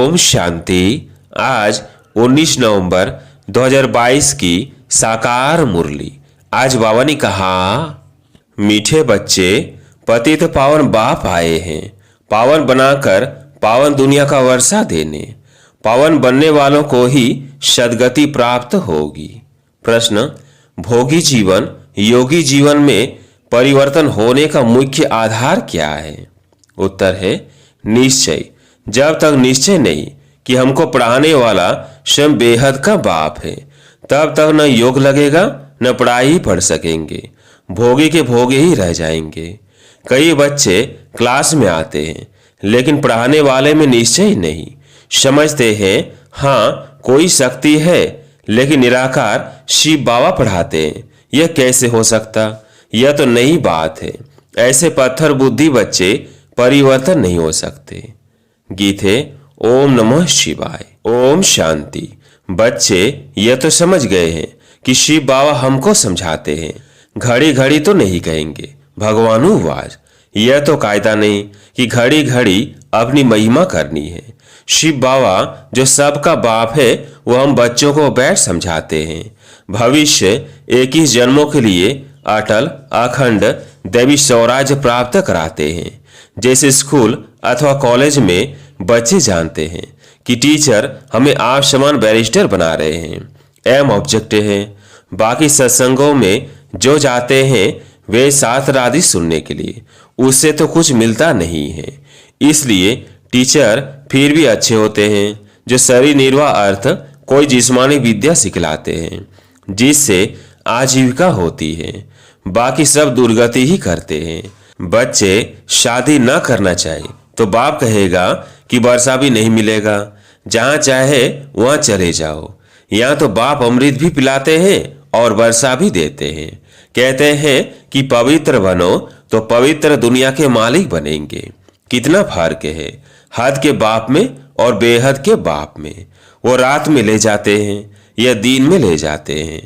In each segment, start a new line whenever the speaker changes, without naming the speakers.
ओम शांति। आज 19 नवंबर 2022 की साकार मुरली। आज बाबा ने कहा, मीठे बच्चे, पतित पावन बाप आए हैं पावन बनाकर पावन दुनिया का वर्षा देने। पावन बनने वालों को ही सद्गति प्राप्त होगी। प्रश्न, भोगी जीवन योगी जीवन में परिवर्तन होने का मुख्य आधार क्या है? उत्तर है निश्चय। जब तक निश्चय नहीं कि हमको पढ़ाने वाला स्वयं बेहद का बाप है, तब तक न योग लगेगा न पढ़ाई पढ़ सकेंगे। भोगी के भोगे ही रह जाएंगे। कई बच्चे क्लास में आते हैं लेकिन पढ़ाने वाले में निश्चय नहीं। समझते हैं हाँ कोई शक्ति है, लेकिन निराकार शिव बाबा पढ़ाते हैं। यह कैसे हो सकता? यह तो नई बात है। ऐसे पत्थर बुद्धि बच्चे परिवर्तन नहीं हो सकते। गीत है ओम नमः शिवाय। ओम शांति। बच्चे यह तो समझ गए हैं कि शिव बाबा हमको समझाते हैं। घड़ी घड़ी तो नहीं कहेंगे भगवानुवाज। यह तो कायदा नहीं कि घड़ी घड़ी अपनी महिमा करनी है। शिव बाबा जो सबका बाप है वो हम बच्चों को बैठ समझाते हैं। भविष्य 21 जन्मों के लिए अटल अखंड देवी स्वराज्य प्राप्त कराते हैं। जैसे स्कूल अथवा कॉलेज में बच्चे जानते हैं कि टीचर हमें आप समान बैरिस्टर बना रहे हैं, एम ऑब्जेक्टिव है। बाकी सत्संगों में जो जाते हैं वे शास्त्र आदि सुनने के लिए, उससे तो कुछ मिलता नहीं है। इसलिए टीचर फिर भी अच्छे होते हैं जो शरीर निर्वाह अर्थ कोई जिस्मानी विद्या सिखलाते हैं, जिससे आजीविका होती है। बाकी सब दुर्गति ही करते हैं। बच्चे शादी न करना चाहे तो बाप कहेगा कि वर्षा भी नहीं मिलेगा, जहां चाहे वहां चले जाओ। यहाँ तो बाप अमृत भी पिलाते हैं और वर्षा भी देते हैं। कहते हैं कि पवित्र बनो तो पवित्र दुनिया के मालिक बनेंगे। कितना फर्क है हद के बाप में और बेहद के बाप में। वो रात में ले जाते हैं या दिन में ले जाते हैं।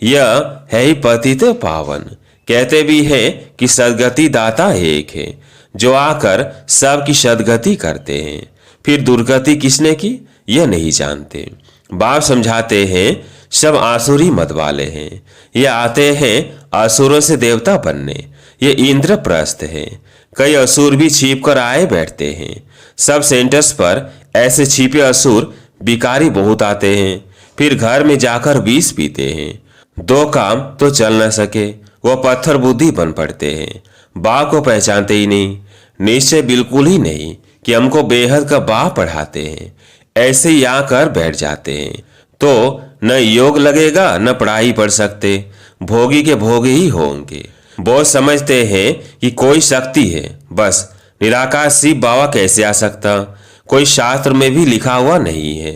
यह है ही पतित पावन। कहते भी हैं कि सद्गति दाता एक है जो आकर सबकी सद्गति करते हैं। फिर दुर्गति किसने की यह नहीं जानते। बाप समझाते हैं सब आसुरी मत वाले हैं। ये आते हैं असुरों से देवता बनने। ये इंद्रप्रस्थ है। कई असुर भी छिप कर आए बैठते हैं। सब सेंटर्स पर ऐसे छिपे असुर बिकारी बहुत आते हैं। फिर घर में जाकर विष पीते हैं। दो काम तो चल न सके, वो पत्थर बुद्धि बन पड़ते हैं। बाप को पहचानते ही नहीं। निश्चय बिल्कुल ही नहीं कि हमको बेहद का बाप पढ़ाते हैं। ऐसे ही आकर बैठ जाते हैं तो न योग लगेगा न पढ़ाई पढ़ सकते। भोगी के भोगे ही होंगे। बहुत समझते हैं कि कोई शक्ति है, बस निराकार शिव बाबा कैसे आ सकता? कोई शास्त्र में भी लिखा हुआ नहीं है।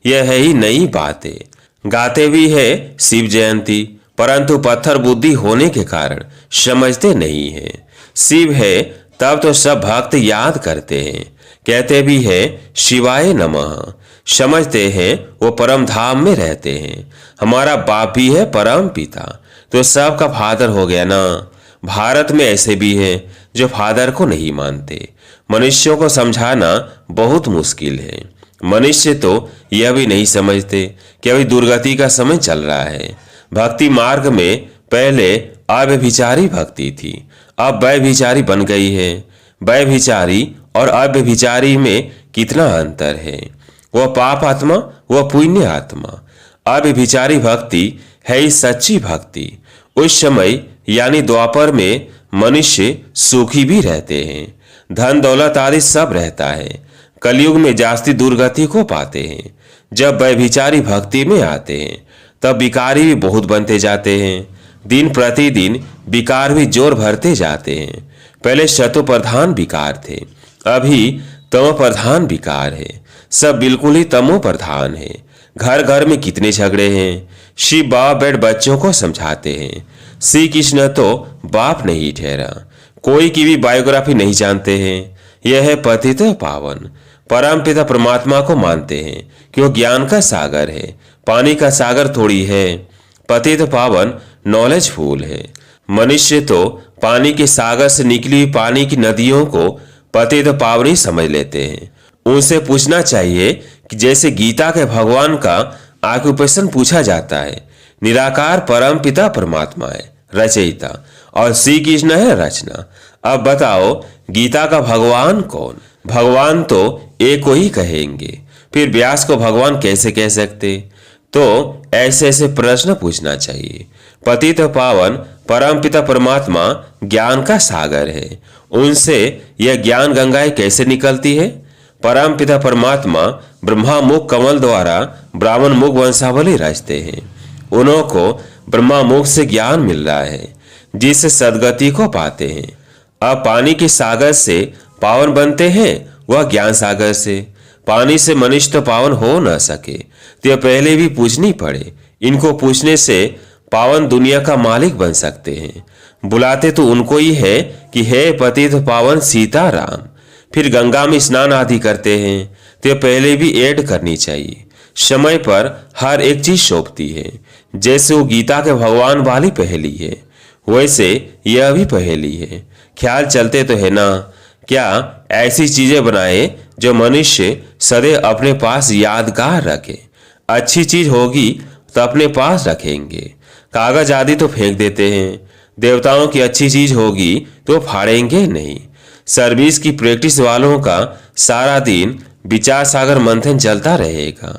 यह है ही नई बातें। गाते भी है शिव जयंती, परंतु पत्थर बुद्धि होने के कारण समझते नहीं है। शिव है तब तो सब भक्त याद करते हैं। कहते भी है शिवाय नमः। समझते हैं वो परम धाम में रहते हैं। हमारा बाप भी है परम पिता, तो सबका फादर हो गया ना। भारत में ऐसे भी हैं जो फादर को नहीं मानते। मनुष्यों को समझाना बहुत मुश्किल है। मनुष्य तो यह भी नहीं समझते कि अभी दुर्गति का समय चल रहा है। भक्ति मार्ग में पहले अव्यभिचारी भक्ति थी, अब व्यभिचारी बन गई है। व्यभिचारी और अव्यभिचारी में कितना अंतर है। वह पाप आत्मा, वह पुण्य आत्मा। अव्यभिचारी भक्ति है ही सच्ची भक्ति। उस समय यानी द्वापर में मनुष्य सुखी भी रहते हैं, धन दौलत आदि सब रहता है। कलयुग में जास्ती दुर्गति को पाते हैं। जब व्यभिचारी भक्ति में आते हैं तब विकारी भी बहुत बनते जाते हैं। दिन प्रतिदिन विकार भी जोर भरते जाते हैं। पहले शतु प्रधान विकार थे, अभी तमो प्रधान विकार है। सब बिल्कुल ही तमो प्रधान है। घर घर में कितने झगड़े हैं। शिव बाबा बैठ बच्चों को समझाते हैं श्री कृष्ण तो बाप नहीं ठहरा। कोई की भी बायोग्राफी नहीं जानते हैं। यह है पतित पावन। परम पिता परमात्मा को मानते हैं कि वो ज्ञान का सागर है, पानी का सागर थोड़ी है। पतित पावन नॉलेज फूल है। मनुष्य तो पानी के सागर से निकली पानी की नदियों को पतित पावनी समझ लेते हैं। उनसे पूछना चाहिए कि जैसे गीता के भगवान का ऑक्यूपेशन पूछा जाता है। निराकार परम पिता परमात्मा है रचयिता और श्री कृष्ण है रचना। अब बताओ गीता का भगवान कौन? भगवान तो एक को ही कहेंगे, फिर व्यास को भगवान कैसे कह सकते? तो ऐसे ऐसे प्रश्न पूछना चाहिए। पतित पावन परम पिता परमात्मा ज्ञान का सागर है, उनसे यह ज्ञान गंगाएं कैसे निकलती है? परम पिता परमात्मा ब्रह्मा मुख कमल द्वारा ब्राह्मण मुख वंशावली रचते हैं। उन्हों को ब्रह्मा मुख से ज्ञान मिल रहा है, जिससे सदगति को पाते हैं। अब पानी के सागर से पावन बनते हैं, वह ज्ञान सागर से। पानी से मनुष्य तो पावन हो न सके, तो यह पहले भी पूछनी पड़े। इनको पूछने से पावन दुनिया का मालिक बन सकते हैं। बुलाते तो उनको ही है कि हे पतित पावन सीताराम। फिर गंगा में स्नान आदि करते हैं, तो यह पहले भी ऐड करनी चाहिए। समय पर हर एक चीज शोभती है। जैसे वो गीता के भगवान वाली पहेली है, वैसे यह भी पहेली है। ख्याल चलते तो है ना, क्या ऐसी चीजें बनाए जो मनुष्य सदैव अपने पास यादगार रखे। अच्छी चीज होगी तो अपने पास रखेंगे, कागज आदि तो फेंक देते हैं। देवताओं की अच्छी चीज होगी तो फाड़ेंगे नहीं। सर्विस की प्रैक्टिस वालों का सारा दिन विचार सागर मंथन चलता रहेगा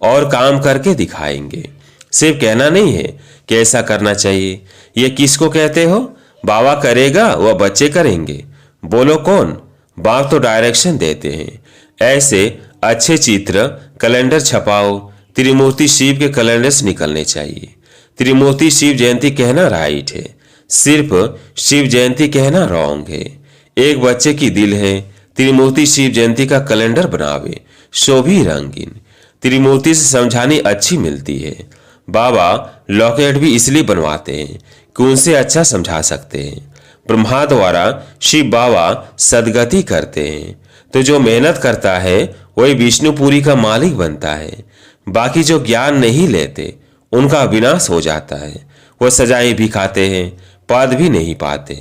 और काम करके दिखाएंगे। सिर्फ कहना नहीं है कि ऐसा करना चाहिए। ये किसको कहते हो? बाबा करेगा वह बच्चे करेंगे। बोलो कौन? बाप तो डायरेक्शन देते हैं। ऐसे अच्छे चित्र कैलेंडर छपाओ। त्रिमूर्ति शिव के कैलेंडर्स निकलने चाहिए। त्रिमूर्ति शिव जयंती कहना राइट है, सिर्फ शिव जयंती कहना रॉन्ग है। एक बच्चे की दिल है, त्रिमूर्ति शिव जयंती का कैलेंडर बनावे, शोभी रंगीन। त्रिमूर्ति से समझानी अच्छी मिलती है। बाबा लॉकेट भी इसलिए बनवाते हैं कि उनसे अच्छा समझा सकते हैं। ब्रह्मा द्वारा शिव बाबा सदगति करते हैं, तो जो मेहनत करता है वही विष्णुपुरी का मालिक बनता है। बाकी जो ज्ञान नहीं लेते उनका विनाश हो जाता है। वह सजाएं भी खाते हैं, पद भी नहीं पाते।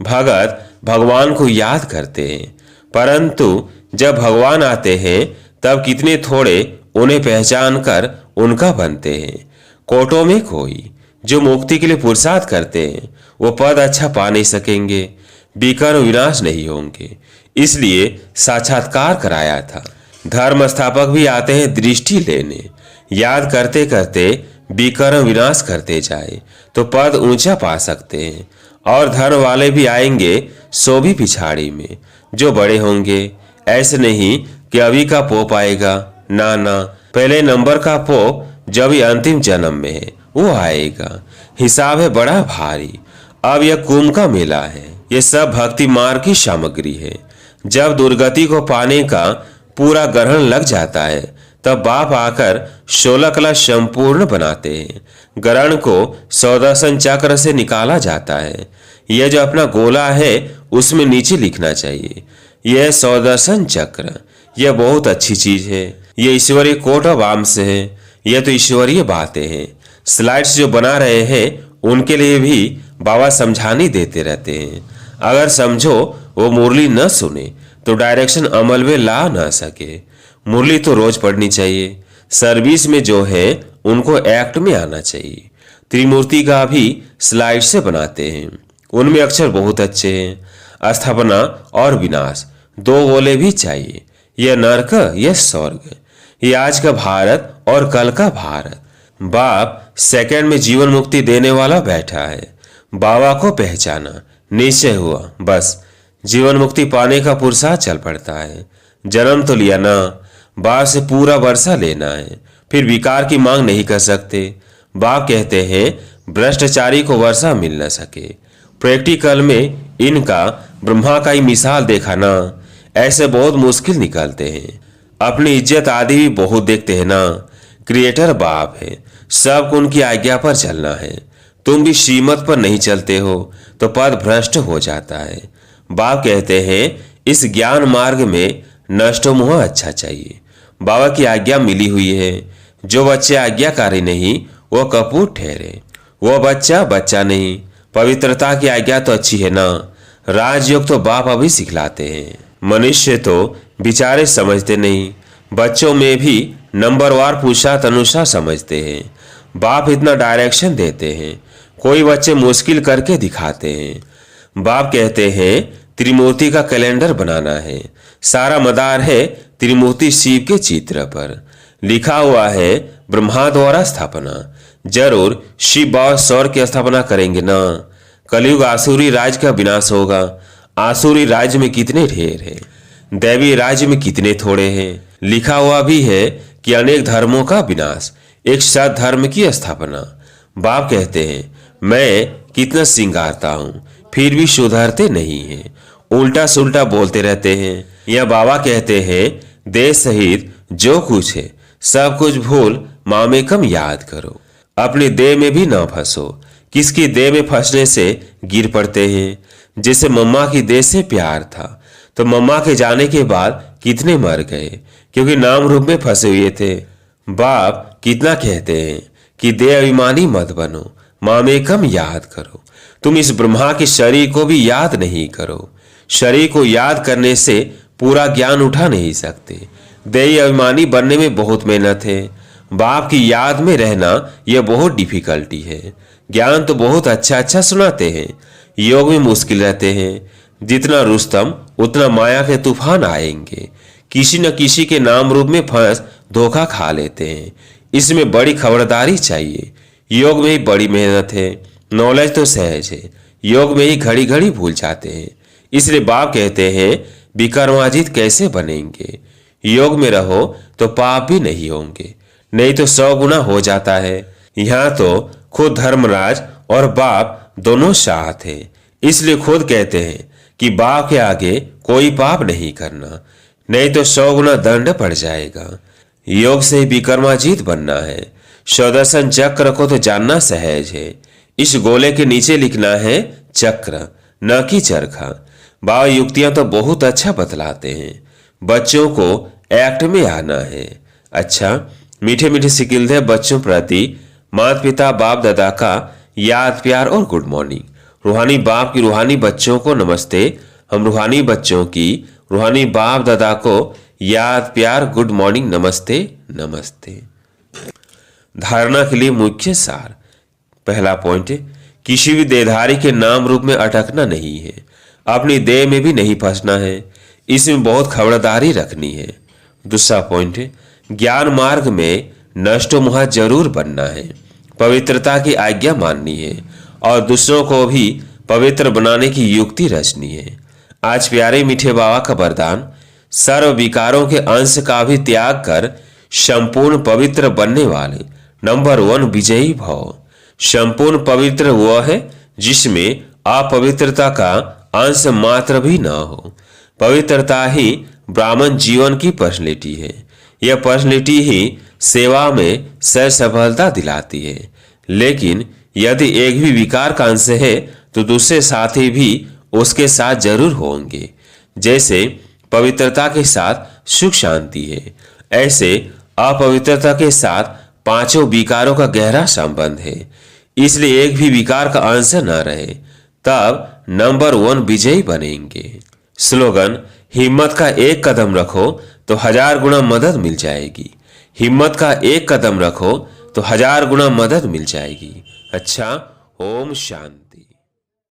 भगत भगवान को याद करते हैं, परंतु जब भगवान आते हैं तब कितने थोड़े उन्हें पहचान कर उनका बनते हैं। कोटों में कोई जो मुक्ति के लिए पुरुषार्थ करते हैं वो पद अच्छा पा नहीं सकेंगे, विकर्म विनाश नहीं होंगे। इसलिए साक्षात्कार कराया था। धर्म स्थापक भी आते हैं दृष्टि लेने। याद करते करते विकर्म विनाश करते जाए तो पद ऊंचा पा सकते हैं। और धर्म वाले भी आएंगे सो भी पिछाड़ी में, जो बड़े होंगे। ऐसे नहीं कि अभी का पोप आएगा, ना ना, पहले नंबर का पोप जब ही अंतिम जन्म में है वो आएगा। हिसाब है बड़ा भारी। अब यह कुंभ का मेला है, ये सब भक्ति मार्ग की सामग्री है। जब दुर्गति को पाने का पूरा ग्रहण लग जाता है तब बाप आकर 16 कलश संपूर्ण बनाते हैं। ग्रहण को 14 चक्र से निकाला जाता है। यह जो अपना गोला है उसमें नीचे लिखना चाहिए, यह 14 चक्र। यह बहुत अच्छी चीज है। यह ईश्वरीय कोट ऑफ आर्म्स है। यह तो ईश्वरीय बातें हैं। स्लाइड्स जो बना रहे हैं उनके लिए भी बाबा समझाने देते रहते हैं। अगर समझो वो मुरली न सुने तो डायरेक्शन अमल में ला ना सके। मुरली तो रोज पढ़नी चाहिए। सर्विस में जो है उनको एक्ट में आना चाहिए। त्रिमूर्ति का भी स्लाइड से बनाते हैं, उनमें अक्षर बहुत अच्छे हैं। स्थापना और विनाश दो गोले भी चाहिए, यह नरक यह स्वर्ग। ये आज का भारत और कल का भारत। बाप सेकंड में जीवन मुक्ति देने वाला बैठा है। बाबा को पहचाना, निश्चय हुआ, बस जीवन मुक्ति पाने का पुरुषार्थ चल पड़ता है। जन्म तो लिया ना, बाप से पूरा वर्षा लेना है, फिर विकार की मांग नहीं कर सकते। बाप कहते हैं भ्रष्टाचारी को वर्षा मिल न सके। प्रैक्टिकल में इनका ब्रह्मा का ही मिसाल देखा ना, ऐसे बहुत मुश्किल निकलते हैं। अपनी इज्जत आदि भी बहुत देखते हैं ना। क्रिएटर बाप है, सबको उनकी आज्ञा पर चलना है। तुम भी श्रीमत पर नहीं चलते हो तो पद भ्रष्ट हो जाता है। बाप कहते हैं इस ज्ञान मार्ग में नष्टो मोह अच्छा चाहिए। बाबा की आज्ञा मिली हुई है। जो बच्चे आज्ञाकारी नहीं वो कपूर ठहरे। वो बच्चा बच्चा नहीं। पवित्रता की आज्ञा तो अच्छी है ना। राजयोग तो बाप अभी सिखलाते हैं। मनुष्य तो बेचारे समझते नहीं, बच्चों में भी नंबरवार पूछा तनुषा समझते हैं। बाप इतना डायरेक्शन देते हैं, कोई बच्चे मुश्किल करके दिखाते हैं। बाप कहते हैं त्रिमूर्ति का कैलेंडर बनाना है, सारा मदार है त्रिमूर्ति शिव के चित्र पर। लिखा हुआ है ब्रह्मा द्वारा स्थापना, जरूर शिव बाबा सौर की स्थापना करेंगे ना। कलयुग आसुरी राज का विनाश होगा। आसुरी राज्य में कितने ढेर है, दैवी राज्य में कितने थोड़े हैं। लिखा हुआ भी है कि अनेक धर्मों का विनाश, एक सत धर्म की स्थापना। बाप कहते हैं मैं कितना सिंगारता हूं, फिर भी सुधरते नहीं हैं, उल्टा सुल्टा बोलते रहते हैं। यह बाबा कहते हैं देश सहित जो कुछ है सब कुछ भूल मामेकम याद करो। अपनी देह में भी ना फंसो, किसकी देह में फंसने से गिर पड़ते हैं। जैसे मम्मा की देह से प्यार था तो मम्मा के जाने के बाद कितने मर गए, क्योंकि नाम रूप में फंसे हुए थे। बाप कितना कहते हैं कि देह अभिमानी मत बनो, मामेकम याद करो। तुम इस ब्रह्मा के शरीर को भी याद नहीं करो। शरीर को याद करने से पूरा ज्ञान उठा नहीं सकते। देही अभिमानी बनने में बहुत मेहनत है। बाप की याद में रहना यह बहुत डिफिकल्टी है। ज्ञान तो बहुत अच्छा अच्छा सुनाते हैं, योग में मुश्किल रहते हैं। जितना रुस्तम उतना माया के तूफान आएंगे। किसी न किसी के नाम रूप में फंस धोखा खा लेते हैं। इसमें बड़ी खबरदारी चाहिए। योग में ही बड़ी मेहनत है। नॉलेज तो सहज है, योग में ही घड़ी घड़ी भूल जाते हैं। इसलिए बाप कहते हैं विक्रमाजित कैसे बनेंगे। योग में रहो तो पाप भी नहीं होंगे, नहीं तो 100 गुना हो जाता है। यहाँ तो खुद धर्मराज और बाप दोनों साथ हैं। इसलिए खुद कहते हैं कि बाप के आगे कोई पाप नहीं करना, नहीं तो 100 गुना दंड पड़ जाएगा। योग से ही विक्रमाजित बनना है। सुदर्शन चक्र को तो जानना सहज है। इस गोले के नीचे लिखना है चक्र, न कि चरखा। बाबा युक्तियां तो बहुत अच्छा बतलाते हैं। बच्चों को एक्ट में आना है। अच्छा, मीठे मीठे सिकिलते बच्चों प्रति माता पिता बाप दादा का याद प्यार और गुड मॉर्निंग। रूहानी बाप की रूहानी बच्चों को नमस्ते। हम रूहानी बच्चों की रूहानी बाप दादा को याद प्यार गुड मॉर्निंग नमस्ते नमस्ते। धारणा के लिए मुख्य सार। पहला पॉइंट है किसी भी देहधारी के नाम रूप में अटकना नहीं है, अपनी देह में भी नहीं फंसना है। इसमें बहुत खबरदारी रखनी है। दूसरा पॉइंट है ज्ञान मार्ग में नष्टो मोह जरूर बनना है, पवित्रता की आज्ञा माननी है और दूसरों को भी पवित्र बनाने की युक्ति रचनी है। आज प्यारे मीठे बाबा का वरदान, सर्व विकारों के अंश का भी त्याग कर संपूर्ण पवित्र बनने वाले नंबर 1 विजयी भव। संपूर्ण पवित्र वह है जिसमें अपवित्रता का अंश मात्र भी न हो। पवित्रता ही ब्राह्मण जीवन की पर्सनैलिटी है। यह पर्सनैलिटी ही सेवा में सफलता दिलाती है। लेकिन यदि एक भी विकार का अंश है तो दूसरे साथी भी उसके साथ जरूर होंगे। जैसे पवित्रता के साथ सुख शांति है, ऐसे अपवित्रता के साथ पांचों विकारों का गहरा संबंध है। इसलिए एक भी विकार का अंश न रहे, तब नंबर 1 विजयी बनेंगे। स्लोगन, हिम्मत का एक कदम रखो तो 1000 गुना मदद मिल जाएगी। हिम्मत का एक कदम रखो तो 1000 गुना मदद मिल जाएगी। अच्छा, ओम शांति।